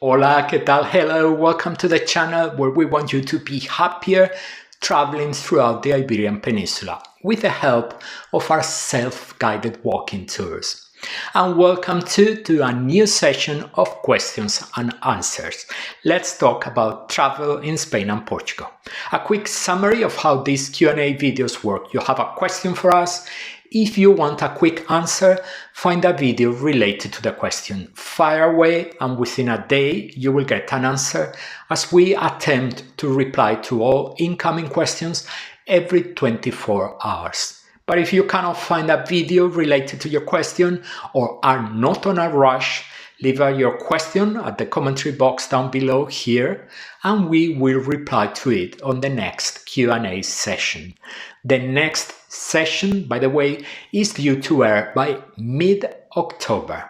Hola, ¿qué tal? Hello, welcome to the channel where we want you to be happier traveling throughout the Iberian Peninsula with the help of our self-guided walking tours. And welcome to a new session of questions and answers. Let's talk about travel in Spain and Portugal. A quick summary of how these Q&A videos work. You have a question for us. If you want a quick answer, find a video related to the question. Fire away, and within a day you will get an answer as we attempt to reply to all incoming questions every 24 hours. But if you cannot find a video related to your question or are not on a rush, leave your question at the commentary box down below here and we will reply to it on the next Q&A session. The next session, by the way, is due to air by mid-October.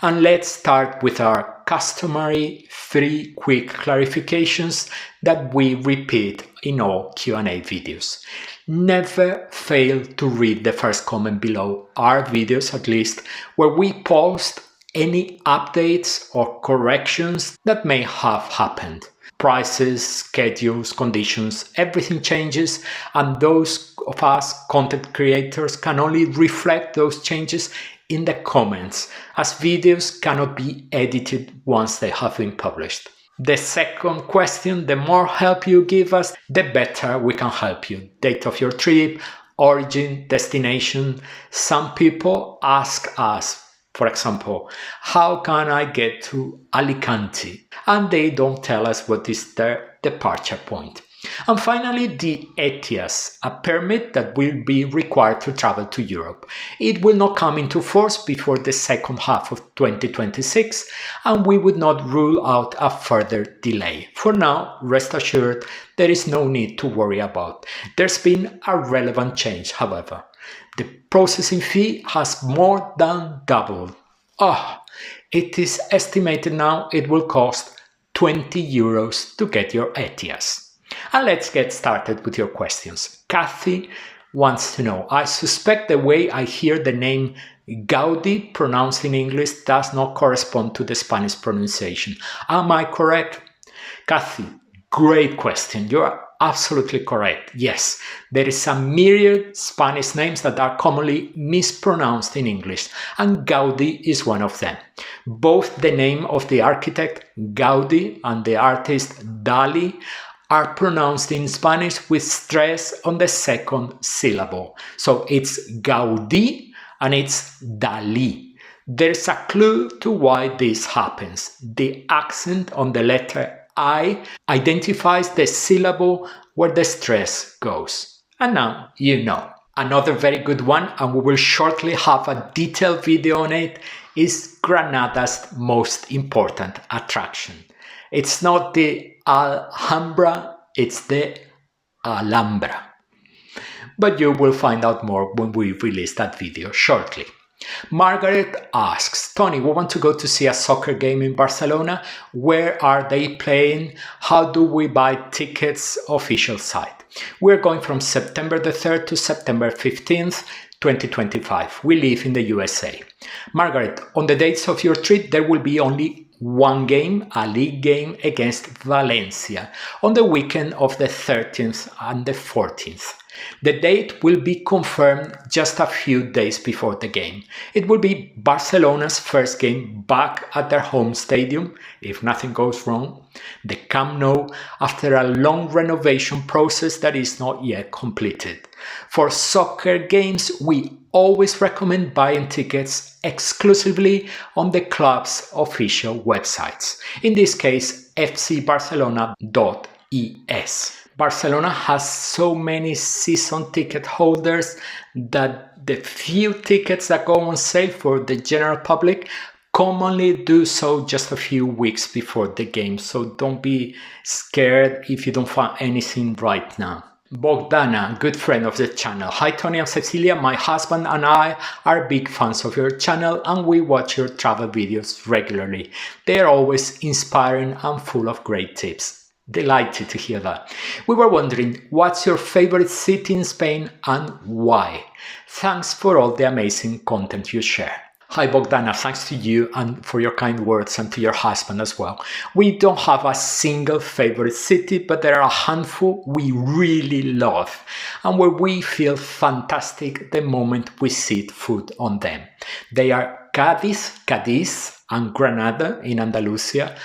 And let's start with our customary 3 quick clarifications that we repeat in all Q&A videos. Never fail to read the first comment below our videos, at least, where we post any updates or corrections that may have happened. Prices, schedules, conditions, everything changes, and those of us content creators can only reflect those changes in the comments, as videos cannot be edited once they have been published. The second question, the more help you give us, the better we can help you. Date of your trip, origin, destination. Some people ask us, for example, how can I get to Alicante? And they don't tell us what is their departure point. And finally, the ETIAS, a permit that will be required to travel to Europe. It will not come into force before the second half of 2026, and we would not rule out a further delay. For now, rest assured, there is no need to worry about. There's been a relevant change, however. The processing fee has more than doubled. It is estimated now it will cost 20 euros to get your ETIAS. And let's get started with your questions. Kathy wants to know, I suspect the way I hear the name Gaudi pronounced in English does not correspond to the Spanish pronunciation. Am I correct? Kathy, great question. You're absolutely correct. Yes, there is a myriad Spanish names that are commonly mispronounced in English, and Gaudi is one of them. Both the name of the architect Gaudi and the artist Dali are pronounced in Spanish with stress on the second syllable. So it's Gaudí and it's Dalí. There's a clue to why this happens. The accent on the letter I identifies the syllable where the stress goes. And now you know. Another very good one, and we will shortly have a detailed video on it, is Granada's most important attraction. It's not the Alhambra, it's the Alhambra. But you will find out more when we release that video shortly. Margaret asks, Tony, we want to go to see a soccer game in Barcelona. Where are they playing? How do we buy tickets? Official site. We're going from September the 3rd to September 15th, 2025. We live in the USA. Margaret, on the dates of your trip, there will be only one game, a league game against Valencia, on the weekend of the 13th and the 14th. The date will be confirmed just a few days before the game. It will be Barcelona's first game back at their home stadium, if nothing goes wrong, the Camp Nou, after a long renovation process that is not yet completed. For soccer games, we always recommend buying tickets exclusively on the club's official websites. In this case, fcbarcelona.es. Barcelona has so many season ticket holders that the few tickets that go on sale for the general public commonly do so just a few weeks before the game, so don't be scared if you don't find anything right now. Bogdana, good friend of the channel. Hi Tony and Cecilia, my husband and I are big fans of your channel and we watch your travel videos regularly. They are always inspiring and full of great tips. Delighted to hear that. We were wondering, what's your favorite city in Spain and why? Thanks for all the amazing content you share. Hi Bogdana, thanks to you and for your kind words and to your husband as well. We don't have a single favorite city, but there are a handful we really love and where we feel fantastic the moment we see food on them. They are Cadiz and Granada in Andalusia,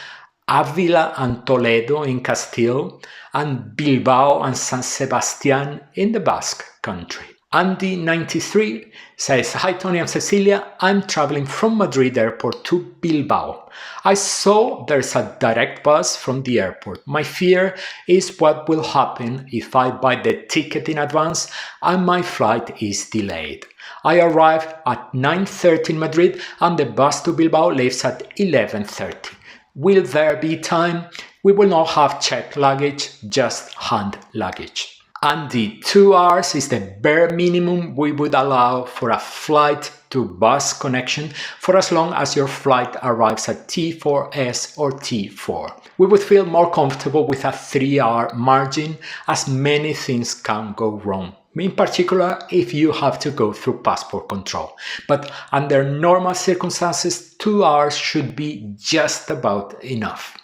Avila and Toledo in Castile, and Bilbao and San Sebastian in the Basque Country. Andy93 says, Hi Tony and Cecilia, I'm traveling from Madrid airport to Bilbao. I saw there's a direct bus from the airport. My fear is what will happen if I buy the ticket in advance and my flight is delayed. I arrived at 9:30 in Madrid and the bus to Bilbao leaves at 11:30. Will there be time? We will not have checked luggage, just hand luggage. And the 2 hours is the bare minimum we would allow for a flight to bus connection for as long as your flight arrives at T4S or T4. We would feel more comfortable with a 3-hour margin as many things can go wrong. In particular, if you have to go through passport control. But under normal circumstances, 2 hours should be just about enough.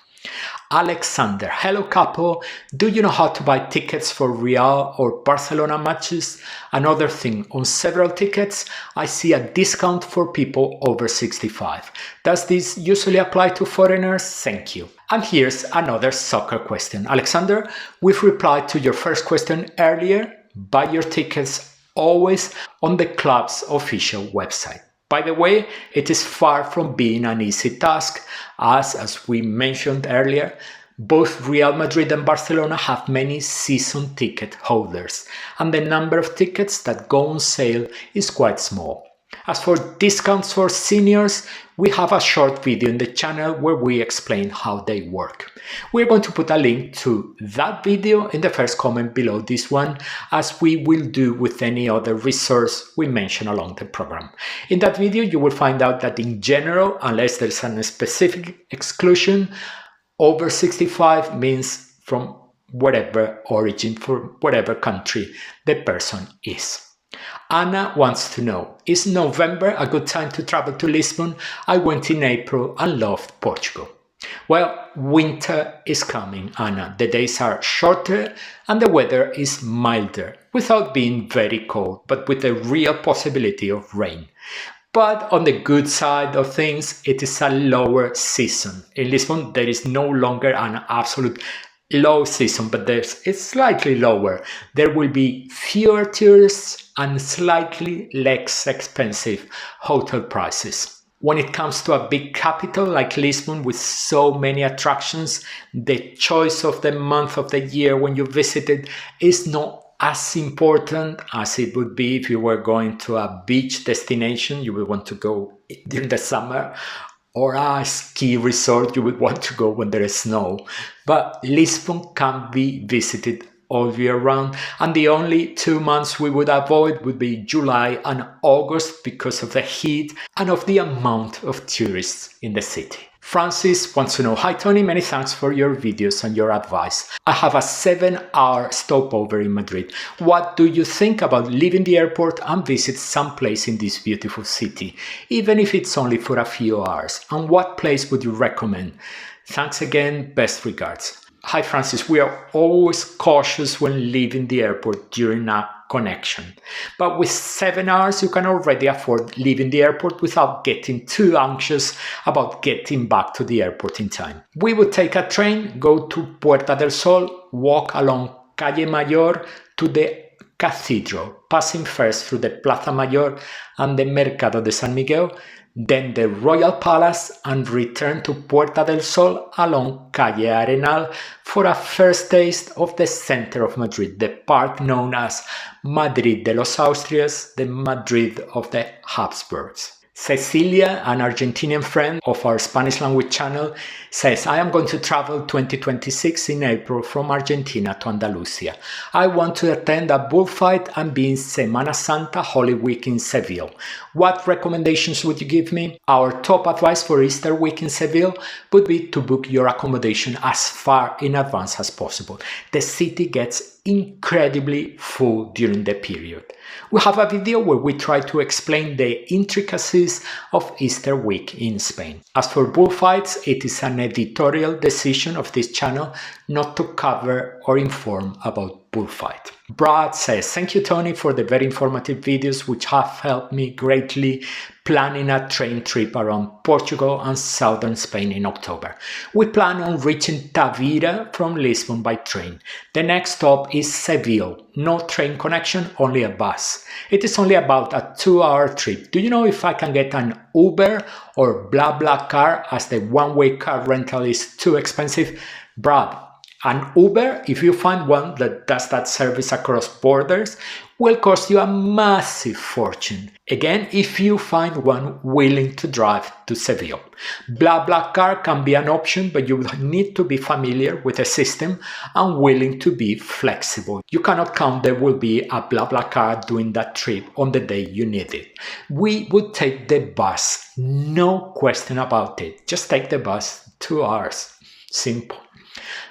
Alexander, hello couple, do you know how to buy tickets for Real or Barcelona matches? Another thing, on several tickets I see a discount for people over 65. Does this usually apply to foreigners? Thank you. And here's another soccer question. Alexander, we've replied to your first question earlier. Buy your tickets always on the club's official website. By the way, it is far from being an easy task, as we mentioned earlier, both Real Madrid and Barcelona have many season ticket holders, and the number of tickets that go on sale is quite small. As for discounts for seniors, we have a short video in the channel where we explain how they work. We're going to put a link to that video in the first comment below this one, as we will do with any other resource we mention along the program. In that video, you will find out that in general, unless there's a specific exclusion, over 65 means from whatever origin, for whatever country the person is. Anna wants to know, is November a good time to travel to Lisbon? I went in April and loved Portugal. Well, winter is coming, Anna. The days are shorter and the weather is milder, without being very cold, but with a real possibility of rain. But on the good side of things, it is a lower season. In Lisbon, there is no longer an absolute low season, but it's slightly lower. There will be fewer tourists and slightly less expensive hotel prices. When it comes to a big capital like Lisbon with so many attractions, the choice of the month of the year when you visit it is not as important as it would be if you were going to a beach destination. You would want to go during the summer, or a ski resort you would want to go when there is snow. But Lisbon can be visited all year round, and the only 2 months we would avoid would be July and August because of the heat and of the amount of tourists in the city. Francis wants to know, Hi Tony, many thanks for your videos and your advice. I have a 7-hour stopover in Madrid. What do you think about leaving the airport and visit some place in this beautiful city, even if it's only for a few hours? And what place would you recommend? Thanks again, best regards. Hi Francis, we are always cautious when leaving the airport during a connection. But with 7 hours, you can already afford leaving the airport without getting too anxious about getting back to the airport in time. We would take a train, go to Puerta del Sol, walk along Calle Mayor to the cathedral, passing first through the Plaza Mayor and the Mercado de San Miguel, then the Royal Palace, and return to Puerta del Sol along Calle Arenal for a first taste of the center of Madrid, the part known as Madrid de los Austrias, the Madrid of the Habsburgs. Cecilia, an Argentinian friend of our Spanish language channel, says, I am going to travel 2026 in April from Argentina to Andalusia. I want to attend a bullfight and be in Semana Santa Holy Week in Seville. What recommendations would you give me? Our top advice for Easter week in Seville would be to book your accommodation as far in advance as possible. The city gets incredibly full during the period. We have a video where we try to explain the intricacies festivities of Easter week in Spain. As for bullfights, it is an editorial decision of this channel not to cover or inform about bullfight. Brad says, thank you Tony for the very informative videos which have helped me greatly planning a train trip around Portugal and southern Spain in October. We plan on reaching Tavira from Lisbon by train. The next stop is Seville. No train connection, only a bus. It is only about a 2-hour trip. Do you know if I can get an Uber or BlaBlaCar as the one-way car rental is too expensive? Brad, an Uber, if you find one that does that service across borders, will cost you a massive fortune. Again, if you find one willing to drive to Seville. BlaBlaCar can be an option, but you need to be familiar with the system and willing to be flexible. You cannot count there will be a BlaBlaCar doing that trip on the day you need it. We would take the bus, no question about it. Just take the bus, 2 hours. Simple.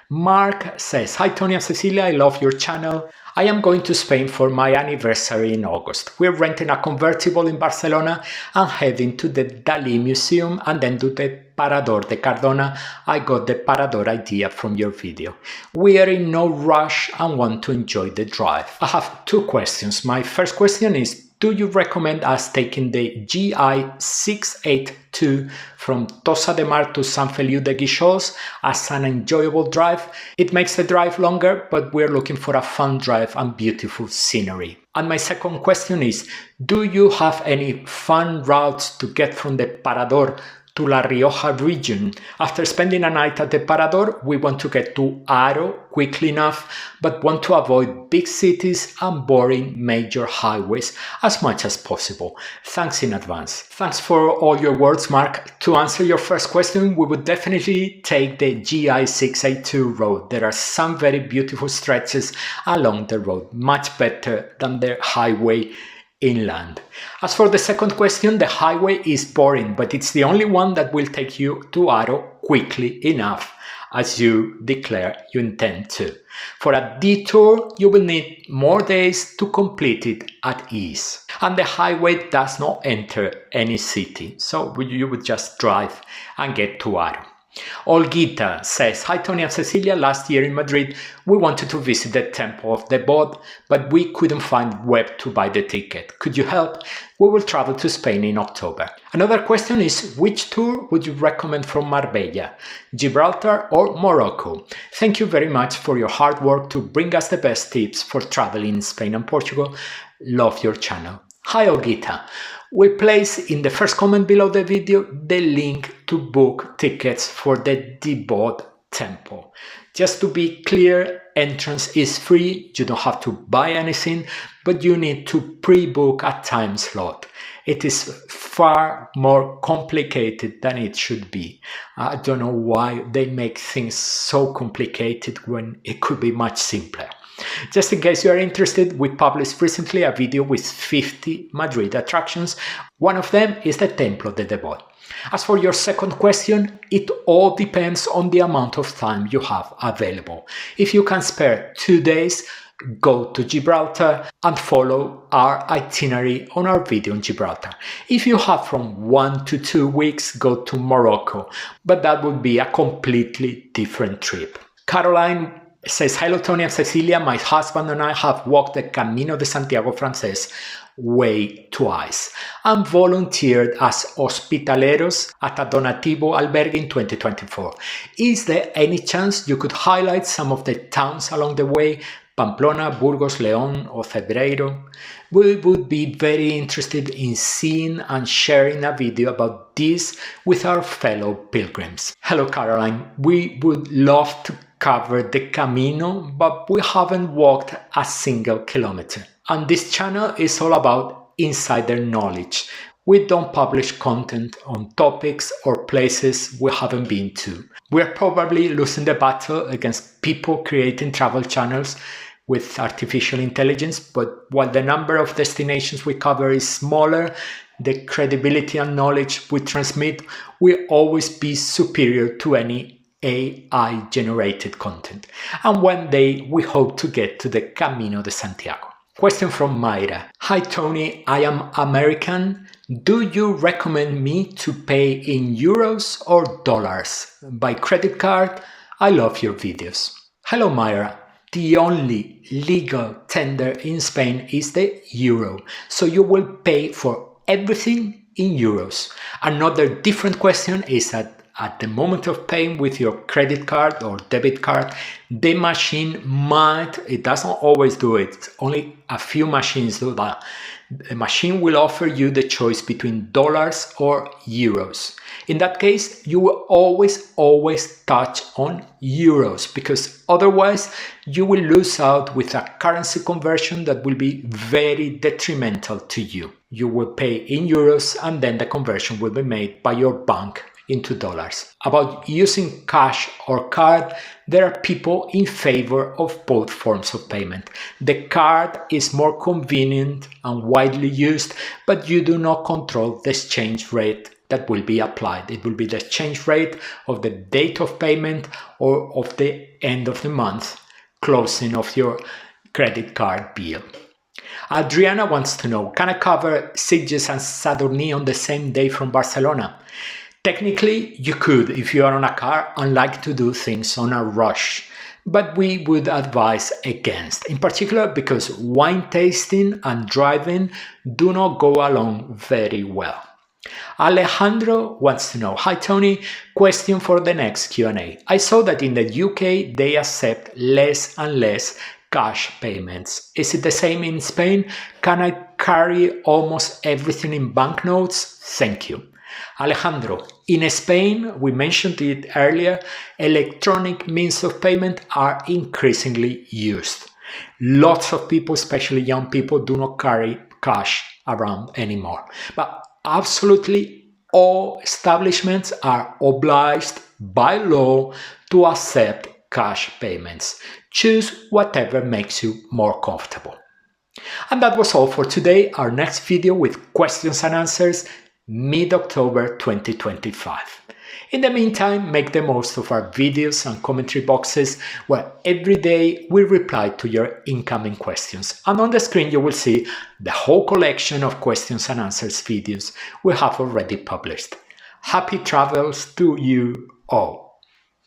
Mark says, hi Tony and Cecilia, I love your channel. I am going to Spain for my anniversary in August. We're renting a convertible in Barcelona and heading to the Dalí Museum and then to the Parador de Cardona. I got the Parador idea from your video. We are in no rush and want to enjoy the drive. I have 2 questions. My first question is, do you recommend us taking the GI 682 from Tossa de Mar to Sant Feliu de Guíxols as an enjoyable drive? It makes the drive longer, but we're looking for a fun drive and beautiful scenery. And my second question is, do you have any fun routes to get from the Parador to La Rioja region? After spending a night at the Parador, we want to get to Aro quickly enough, but want to avoid big cities and boring major highways as much as possible. Thanks in advance. Thanks for all your words, Mark. To answer your first question, we would definitely take the GI 682 road. There are some very beautiful stretches along the road, much better than the highway inland. As for the second question, the highway is boring, but it's the only one that will take you to Aro quickly enough, as you declare you intend to. For a detour, you will need more days to complete it at ease. And the highway does not enter any city, so you would just drive and get to Aro. Olgita says, hi Tony and Cecilia, last year in Madrid we wanted to visit the Temple of the Bod, but we couldn't find web to buy the ticket. Could you help? We will travel to Spain in October. Another question is, which tour would you recommend from Marbella, Gibraltar or Morocco? Thank you very much for your hard work to bring us the best tips for traveling in Spain and Portugal. Love your channel. Hi Olgita. We'll place in the first comment below the video the link to book tickets for the Bod Temple. Just to be clear, entrance is free, you don't have to buy anything, but you need to pre-book a time slot. It is far more complicated than it should be. I don't know why they make things so complicated when it could be much simpler. Just in case you are interested, we published recently a video with 50 Madrid attractions. One of them is the Templo de Debod. As for your second question, it all depends on the amount of time you have available. If you can spare 2 days, go to Gibraltar and follow our itinerary on our video on Gibraltar. If you have from 1 to 2 weeks, go to Morocco, but that would be a completely different trip. Caroline says, hello Tony and Cecilia, my husband and I have walked the Camino de Santiago Francés way twice and volunteered as hospitaleros at a donativo albergue in 2024. Is there any chance you could highlight some of the towns along the way, Pamplona, Burgos, León or Cebreiro? We would be very interested in seeing and sharing a video about this with our fellow pilgrims. Hello Caroline, we would love to cover the Camino, but we haven't walked a single kilometer. And this channel is all about insider knowledge. We don't publish content on topics or places we haven't been to. We're probably losing the battle against people creating travel channels with artificial intelligence, but while the number of destinations we cover is smaller, the credibility and knowledge we transmit will always be superior to any AI-generated content. And one day we hope to get to the Camino de Santiago. Question from Mayra. Hi Tony, I am American, Do you recommend me to pay in euros or dollars? By credit card? I love your videos. Hello Myra. The only legal tender in Spain is the euro, so you will pay for everything in euros. Another different question is that at the moment of paying with your credit card or debit card, the machine it doesn't always do it, only a few machines do that. The machine will offer you the choice between dollars or euros. In that case, you will always touch on euros, because otherwise you will lose out with a currency conversion that will be very detrimental to you. You will pay in euros and then the conversion will be made by your bank into dollars. About using cash or card, there are people in favor of both forms of payment. The card is more convenient and widely used, but you do not control the exchange rate that will be applied. It will be the exchange rate of the date of payment or of the end of the month, closing of your credit card bill. Adriana wants to know, can I cover Sitges and Sadurní on the same day from Barcelona? Technically, you could if you are on a car and like to do things on a rush, but we would advise against, in particular because wine tasting and driving do not go along very well. Alejandro wants to know, hi Tony, question for the next Q&A. I saw that in the UK they accept less and less cash payments. Is it the same in Spain? Can I carry almost everything in banknotes? Thank you. Alejandro, in Spain, we mentioned it earlier, electronic means of payment are increasingly used. Lots of people, especially young people, do not carry cash around anymore. But absolutely all establishments are obliged by law to accept cash payments. Choose whatever makes you more comfortable. And that was all for today. Our next video with questions and answers mid-October 2025. In the meantime, make the most of our videos and commentary boxes where every day we reply to your incoming questions. And on the screen you will see the whole collection of questions and answers videos we have already published. Happy travels to you all!